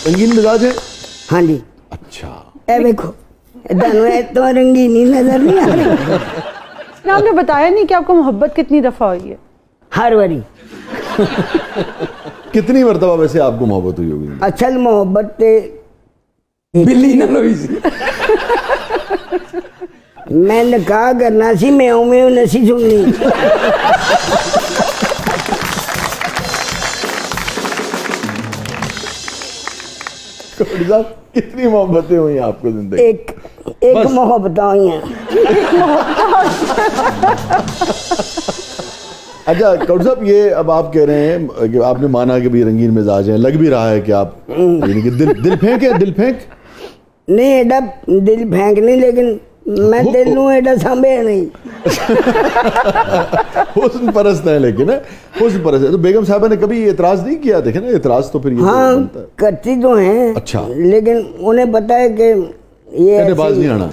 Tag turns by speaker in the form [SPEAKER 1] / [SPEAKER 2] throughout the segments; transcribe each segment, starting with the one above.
[SPEAKER 1] रंगीन मिजाज है?
[SPEAKER 2] हाँ जी।
[SPEAKER 1] अच्छा,
[SPEAKER 2] ए देखो तो रंगीनी नजर नहीं आ रही।
[SPEAKER 3] आपने बताया नहीं कि आपको मोहब्बत कितनी दफा हुई है?
[SPEAKER 2] हर बारी।
[SPEAKER 1] कितनी मरतबा वैसे आपको मोहब्बत हुई होगी?
[SPEAKER 2] असल मोहब्बत
[SPEAKER 4] बिल्ली ना लोई सी।
[SPEAKER 2] मैंने कहा करना सी, मैं नसी सुननी।
[SPEAKER 1] कोड़ी साहब, कितनी मोहब्बतें हुई आपको जिंदगी?
[SPEAKER 2] एक मोहब्बत हुई हैं।
[SPEAKER 1] अच्छा कोड़ी साहब, ये अब आप कह रहे हैं कि आपने माना कि भाई रंगीन मिजाज है, लग भी रहा है कि आप यानी कि दिल फेंक है, दिल फेंक
[SPEAKER 2] नहीं, एडा दिल फेंक नहीं, लेकिन मैं दिल नू एडा सांभे नहीं।
[SPEAKER 1] हुस्न परस्त है, लेकिन है हुस्न परस्त है। तो बेगम साहबा ने कभी एतराज नहीं किया? देखे ना, एतराज तो फिर ये
[SPEAKER 2] हाँ
[SPEAKER 1] बनता है।
[SPEAKER 2] करती तो हैं।
[SPEAKER 1] अच्छा।
[SPEAKER 2] लेकिन उन्हें पता है कि ये
[SPEAKER 1] बाज नहीं आना।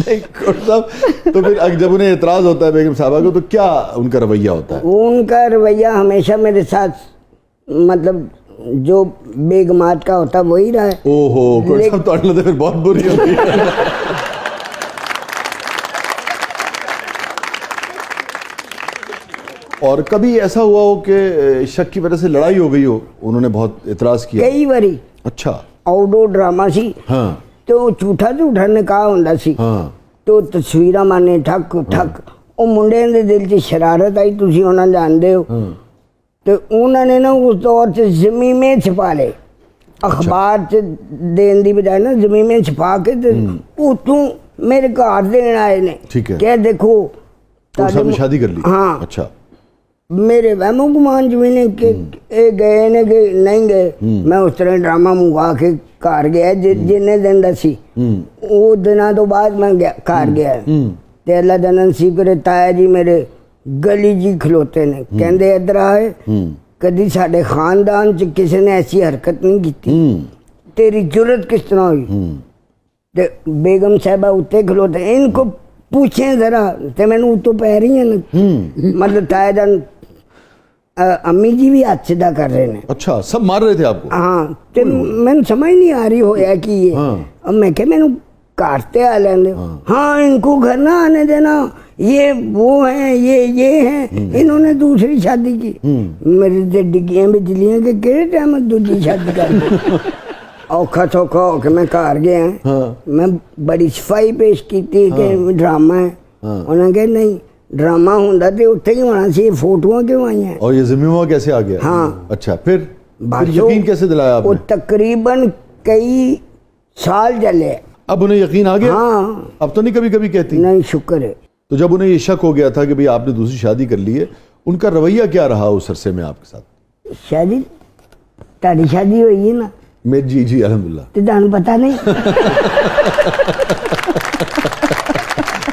[SPEAKER 1] नहीं कोड़ी साहब, तो फिर जब उन्हें एतराज होता है बेगम साहबा को, तो क्या उनका रवैया होता है?
[SPEAKER 2] उनका रवैया हमेशा मेरे साथ, मतलब जो बेगमात का होता वही रहा है।
[SPEAKER 1] ओहो, कोड़ी साहब तो अल्लाह फिर बहुत बुरी होती है। और कभी ऐसा हुआ हो कि शक की वजह से लड़ाई हो गई हो, उन्होंने बहुत एतराज किया?
[SPEAKER 2] कई बारी।
[SPEAKER 1] अच्छा।
[SPEAKER 2] आउटडोर ड्रामा सी।
[SPEAKER 1] हाँ।
[SPEAKER 2] तो झूठा निकाह हुंदा सी।
[SPEAKER 1] हाँ।
[SPEAKER 2] तो तस्वीरां माने ठक ठक, ਉਹ ਮੁੰਡੇ ਦੇ ਦਿਲ 'ਚ शरारत आई, ਤੁਸੀਂ ਉਹਨਾਂ ਜਾਣਦੇ ਹੋ। तो उन्होंने ना उस दौर से ज़मीमें छपा ले, अखबार च देने की बजाय ना ज़मीमें छपा के उतों मेरे घर देने आए ने।
[SPEAKER 1] ठीक है।
[SPEAKER 2] क्या देखो
[SPEAKER 1] तो शादी कर ली?
[SPEAKER 2] हाँ।
[SPEAKER 1] अच्छा।
[SPEAKER 2] मेरे वहमो गुमान जमीने के गए ने कि नहीं गए, मैं उस तरह ड्रामा मुका के घर गया जिन्ने दिन दा सी। वो दिनों तो बाद मैं घर गया ते अल्लाह दा नसीब करे, ताया जी मेरे गली जी खलोते ने, कहते इधर आए, कदी साडे खानदान च किसी ने ऐसी हरकत नहीं की, तेरी जुरत किस तरह हुई? ते बेगम साहबा उत्ते खलोते, इनको पूछे जरा, ते मैंने उतो पै रही हैं, मतलब ताया जान अम्मी जी भी हाथ सीधा कर रहे हैं।
[SPEAKER 1] अच्छा, सब मार रहे थे आपको?
[SPEAKER 2] हाँ, ते मैंने समझ नहीं आ रही होया कि ये। अब मैं क्या, मैंने काटते आ लेने। हाँ, इनको घर ना आने देना, ये वो हैं, ये हैं, इन्होंने दूसरी शादी की। मेरी तो डिग्गियां बिजलियां के किहड़े टाइम दूसरी शादी कर। औखा सौखा होके मैं घर गया। मैं बड़ी सफाई पेश की थी कि ड्रामा है। उन्होंने कहा नहीं, ड्रामा होंदा ते उत्थे ही होना सी, फोटोआं क्यों आई हैं?
[SPEAKER 1] और ये ज़मीमा कैसे आ गया?
[SPEAKER 2] हाँ।
[SPEAKER 1] अच्छा, फिर यकीन कैसे दिलाया आपने?
[SPEAKER 2] वो तकरीबन कई साल चले।
[SPEAKER 1] अब उन्हें यकीन आ गया?
[SPEAKER 2] हाँ।
[SPEAKER 1] अब तो नहीं कभी कभी कहती?
[SPEAKER 2] नहीं, शुक्र है।
[SPEAKER 1] तो जब उन्हें ये शक हो गया था कि भाई आपने दूसरी शादी कर ली है, उनका रवैया क्या रहा उस अरसे में आपके साथ?
[SPEAKER 2] शादी तारी शादी हुई है ना
[SPEAKER 1] मेरी? जी अल्हम्दुलिल्लाह।
[SPEAKER 2] तो तुहानू पता नहीं?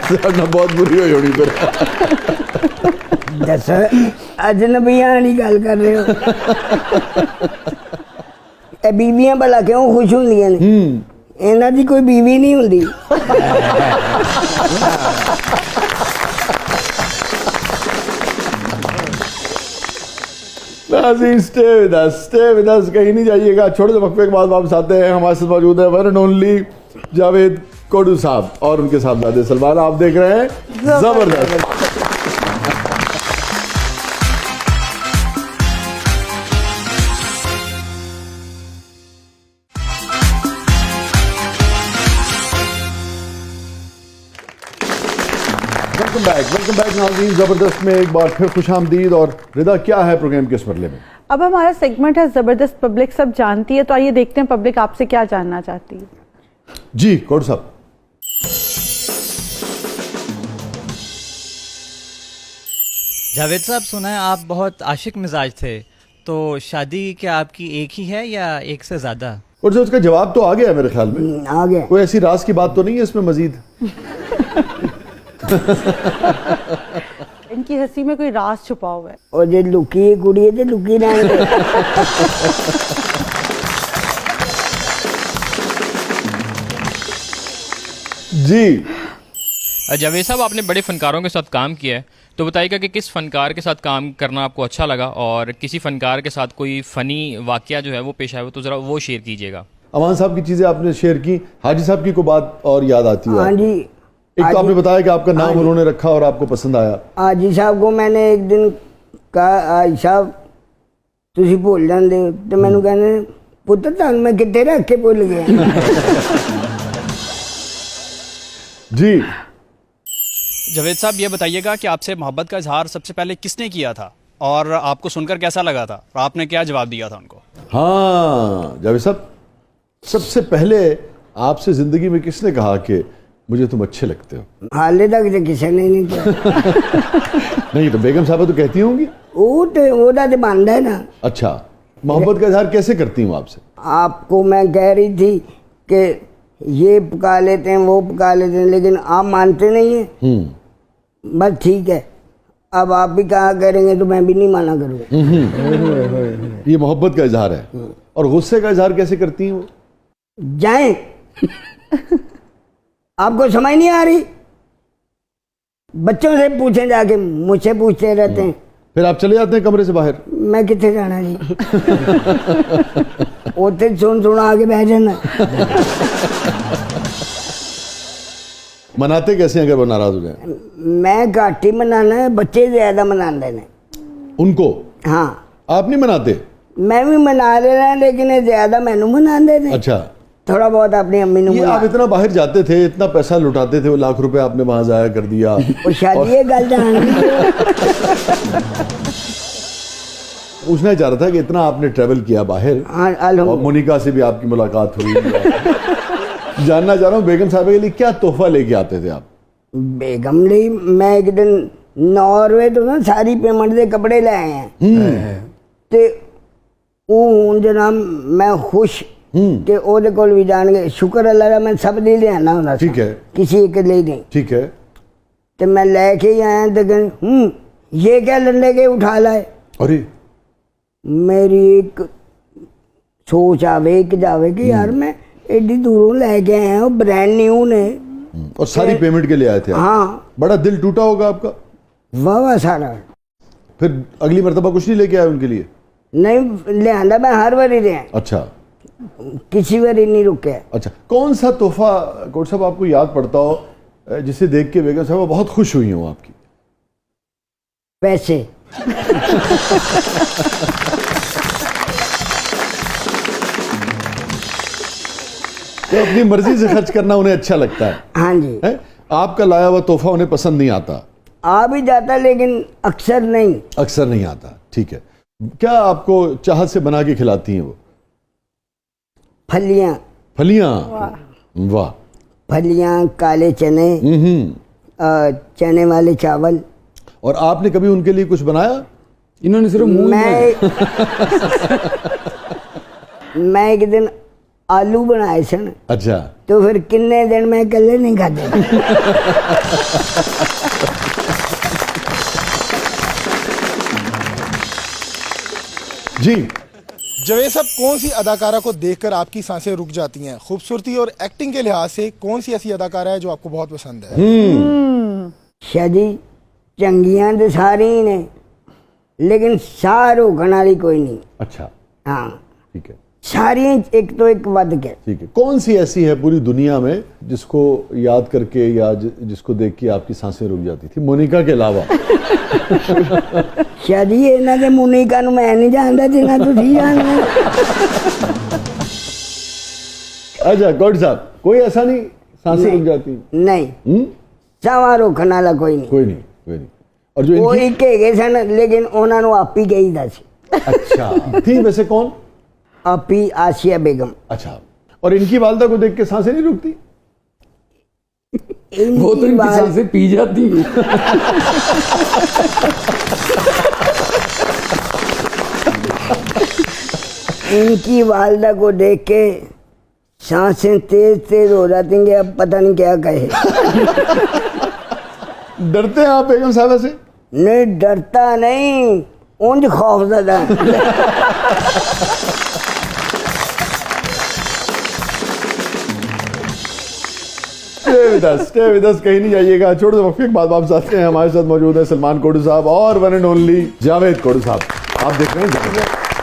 [SPEAKER 1] ना बहुत बुरी हुई होनी फिर।
[SPEAKER 2] दस अजनबियां वाली गल कर रहे हो। ए बीबियां भला क्यों खुश होंदियां ने? इन्हां दी कोई बीवी नहीं हुंदी।
[SPEAKER 1] नाज़रीन, स्टे विद अस, कहीं नहीं जाइएगा। छोटे से वक्फे के बाद वापस आते हैं। हमारे साथ मौजूद है वन एंड ओनली जावेद कोडू साहब और उनके साहबजादे सलमान। आप देख रहे हैं जबरदस्त। वेलकम बैक नाज़रीन। ज़बरदस्त में एक बार फिर खुशामदीद। और रिदा, क्या है प्रोग्राम के इस मरले में?
[SPEAKER 3] अब हमारा सेगमेंट है ज़बरदस्त पब्लिक सब जानती है, तो आइए देखते हैं पब्लिक आपसे क्या जानना चाहती है।
[SPEAKER 1] जी कोड साहब।
[SPEAKER 5] जावेद साहब, सुना है आप बहुत आशिक मिजाज थे, तो शादी क्या आपकी एक ही है या एक से ज़्यादा?
[SPEAKER 1] और जो उसका जवाब तो आ गया मेरे ख्याल में।
[SPEAKER 2] आ गया।
[SPEAKER 1] कोई ऐसी राज की बात तो नहीं है इसमें मजीद?
[SPEAKER 3] इनकी हंसी में कोई राज छुपा हुआ है।
[SPEAKER 2] और जो लुकी कुड़ी है तो लुकी रहेंगे।
[SPEAKER 1] जी
[SPEAKER 6] जावेद साहब, आपने बड़े फनकारों के साथ काम किया है, तो बताइएगा कि किस फनकार के साथ काम करना आपको अच्छा लगा, और किसी फनकार के साथ कोई फ़नी वाकया जो है वो पेश आया हो तो ज़रा वो शेयर कीजिएगा।
[SPEAKER 1] अमान साहब की चीज़ें आपने शेयर की, हाजी साहब की कोई बात और याद आती है?
[SPEAKER 2] हाँ जी,
[SPEAKER 1] एक तो आपने बताया कि आपका नाम उन्होंने रखा और आपको पसंद आया।
[SPEAKER 2] हाजी साहब को मैंने एक दिन कहा, हाजी साहब तुसी भूल जाते हो, तो मैंने कहने पुत्र तुहानू मैं कितने रख के भूल गया।
[SPEAKER 1] जी
[SPEAKER 7] जावेद साहब, ये बताइएगा कि आपसे मोहब्बत का इजहार सबसे पहले किसने किया था और आपको सुनकर कैसा लगा था और आपने क्या जवाब दिया था उनको?
[SPEAKER 1] हाँ जावेद साहब, सबसे पहले आपसे जिंदगी में किसने कहा कि मुझे तुम अच्छे लगते हो?
[SPEAKER 2] हाले तक तो किसी ने नहीं किया।
[SPEAKER 1] नहीं तो बेगम साहब तो कहती होंगी।
[SPEAKER 2] वो तो बनता है ना।
[SPEAKER 1] अच्छा, मोहब्बत का इजहार कैसे करती हूँ आपसे?
[SPEAKER 2] आपको मैं कह रही थी कि ये पका लेते हैं वो पका लेते हैं, लेकिन आप मानते नहीं हैं। बस ठीक है, अब आप भी कहा करेंगे तो मैं भी नहीं माना करूँगा।
[SPEAKER 1] ये मोहब्बत का इजहार है। और गुस्से का इजहार कैसे करती हैं वो?
[SPEAKER 2] जाएं आपको समझ नहीं आ रही? बच्चों से पूछें, जाके मुझसे पूछते रहते हैं।
[SPEAKER 1] फिर आप चले जाते हैं कमरे से बाहर?
[SPEAKER 2] मैं कितने जाना जी। ओते सुन आगे बैठ जाना।
[SPEAKER 1] मनाते कैसे हैं अगर वो नाराज हो जाए?
[SPEAKER 2] मैं घाटी मनाना है, बच्चे ज्यादा मनाते हैं
[SPEAKER 1] उनको।
[SPEAKER 2] हाँ,
[SPEAKER 1] आप नहीं मनाते?
[SPEAKER 2] मैं भी मना रहा, लेकिन ये ज्यादा मैनू मनाते थे।
[SPEAKER 1] अच्छा,
[SPEAKER 2] थोड़ा बहुत अपनी अम्मी ने
[SPEAKER 1] ये आप इतना बाहर जाते थे, इतना पैसा लुटाते थे, वो लाख रुपए आपने वहां जाया कर दिया।
[SPEAKER 2] वो शायद ये गल जान
[SPEAKER 1] पूछना चाह रहा था कि इतना आपने ट्रेवल किया बाहर, और मोनिका से भी आपकी मुलाकात हुई। जानना चाह रहा हूँ बेगम साहब के लिए क्या तोहफा लेके आते थे आप?
[SPEAKER 2] बेगम लिए मैं एक दिन नॉर्वे तो ना सारी पेमेंट के कपड़े ले आए हैं ते हूँ जनाब मैं खुश कि ओदे कोल भी जान गए। शुक्र अल्लाह का, मैं सब ले आना होना।
[SPEAKER 1] ठीक है,
[SPEAKER 2] किसी एक ले नहीं।
[SPEAKER 1] ठीक है।
[SPEAKER 2] तो मैं लेके ही आया तो ये क्या लंडे के उठा लाए।
[SPEAKER 1] अरे
[SPEAKER 2] मेरी एक सोच आवे कि जावे कि यार मैं एडी दूरों लेके आया हूँ, ब्रांड न्यू ने,
[SPEAKER 1] और सारी पेमेंट के लिए आए थे आप?
[SPEAKER 2] हाँ।
[SPEAKER 1] बड़ा दिल टूटा होगा आपका?
[SPEAKER 2] वाह सारा।
[SPEAKER 1] फिर अगली मर्तबा कुछ नहीं लेके आए उनके लिए?
[SPEAKER 2] नहीं ले आंदा, मैं हर बारी ले आया।
[SPEAKER 1] अच्छा,
[SPEAKER 2] किसी बारी नहीं रुके।
[SPEAKER 1] अच्छा, कौन सा तोहफा कोट साहब आपको याद पड़ता हो जिसे देख के बेगम साहब बहुत खुश हुई हो आपकी?
[SPEAKER 2] पैसे।
[SPEAKER 1] तो अपनी मर्जी से खर्च करना उन्हें अच्छा लगता है?
[SPEAKER 2] हाँ जी।
[SPEAKER 1] है? आपका लाया हुआ तोहफा उन्हें पसंद नहीं आता?
[SPEAKER 2] आ भी जाता लेकिन अक्सर नहीं।
[SPEAKER 1] अक्सर नहीं आता, ठीक है। क्या आपको चाहत से बना के खिलाती हैं वो?
[SPEAKER 2] फलियां।
[SPEAKER 1] फलियां? वाह।
[SPEAKER 2] फलियां, काले चने, चने वाले चावल।
[SPEAKER 1] और आपने कभी उनके लिए कुछ बनाया?
[SPEAKER 4] इन्होंने सिर्फ मुंह
[SPEAKER 2] मैं एक दिन आलू बनाए सन।
[SPEAKER 1] अच्छा,
[SPEAKER 2] तो फिर किन्ने दिन मैं कल्ले नहीं खाते।
[SPEAKER 1] जी
[SPEAKER 8] जावेद साहब, कौन सी अदाकारा को देखकर आपकी सांसें रुक जाती हैं? खूबसूरती और एक्टिंग के लिहाज से कौन सी ऐसी अदाकारा है जो आपको बहुत पसंद है?
[SPEAKER 2] शादी चंगियां तो सारी ही ने, लेकिन सारो वाली कोई नहीं।
[SPEAKER 1] अच्छा,
[SPEAKER 2] हाँ
[SPEAKER 1] ठीक है।
[SPEAKER 2] सारी एक तो एक वध के।
[SPEAKER 1] ठीक है। कौन सी ऐसी है पूरी दुनिया में जिसको याद करके या जिसको देख के आपकी सांसें रुक जाती थी, मोनिका के अलावा?
[SPEAKER 2] शादी इन्हों के मोनिका नूं मैं नहीं जानता जिन्ना तुसीं जानदे।
[SPEAKER 1] अच्छा कोट साहब, कोई ऐसा नहीं सांसें रुक जाती?
[SPEAKER 2] नहीं, सावा रोकण वाला कोई नहीं।
[SPEAKER 1] कोई नहीं, कोई नहीं। और जो
[SPEAKER 2] वो एक हैगे सन, लेकिन उन्हां नूं आप ही कहीदा सी।
[SPEAKER 1] अच्छा, थी वैसे कौन?
[SPEAKER 2] आप ही आसिया बेगम।
[SPEAKER 1] अच्छा, और इनकी वालदा को देख के सांसें नहीं रुकती?
[SPEAKER 4] वो तो इनकी सांसें पी जाती है।
[SPEAKER 2] इनकी वालदा को देख के सांसें तेज तेज हो जाती हैं, अब पता नहीं क्या कहे।
[SPEAKER 1] डरते हैं आप बेगम साहबा से?
[SPEAKER 2] नहीं, डरता नहीं, उंज खौफजदा।
[SPEAKER 1] स्टे विद अस, कहीं नहीं जाइएगा। छोटे वक्त के बाद वापस आते हैं। हमारे साथ मौजूद है सलमान कोडू साहब और वन एंड ओनली जावेद कोडू साहब। आप देख रहे हैं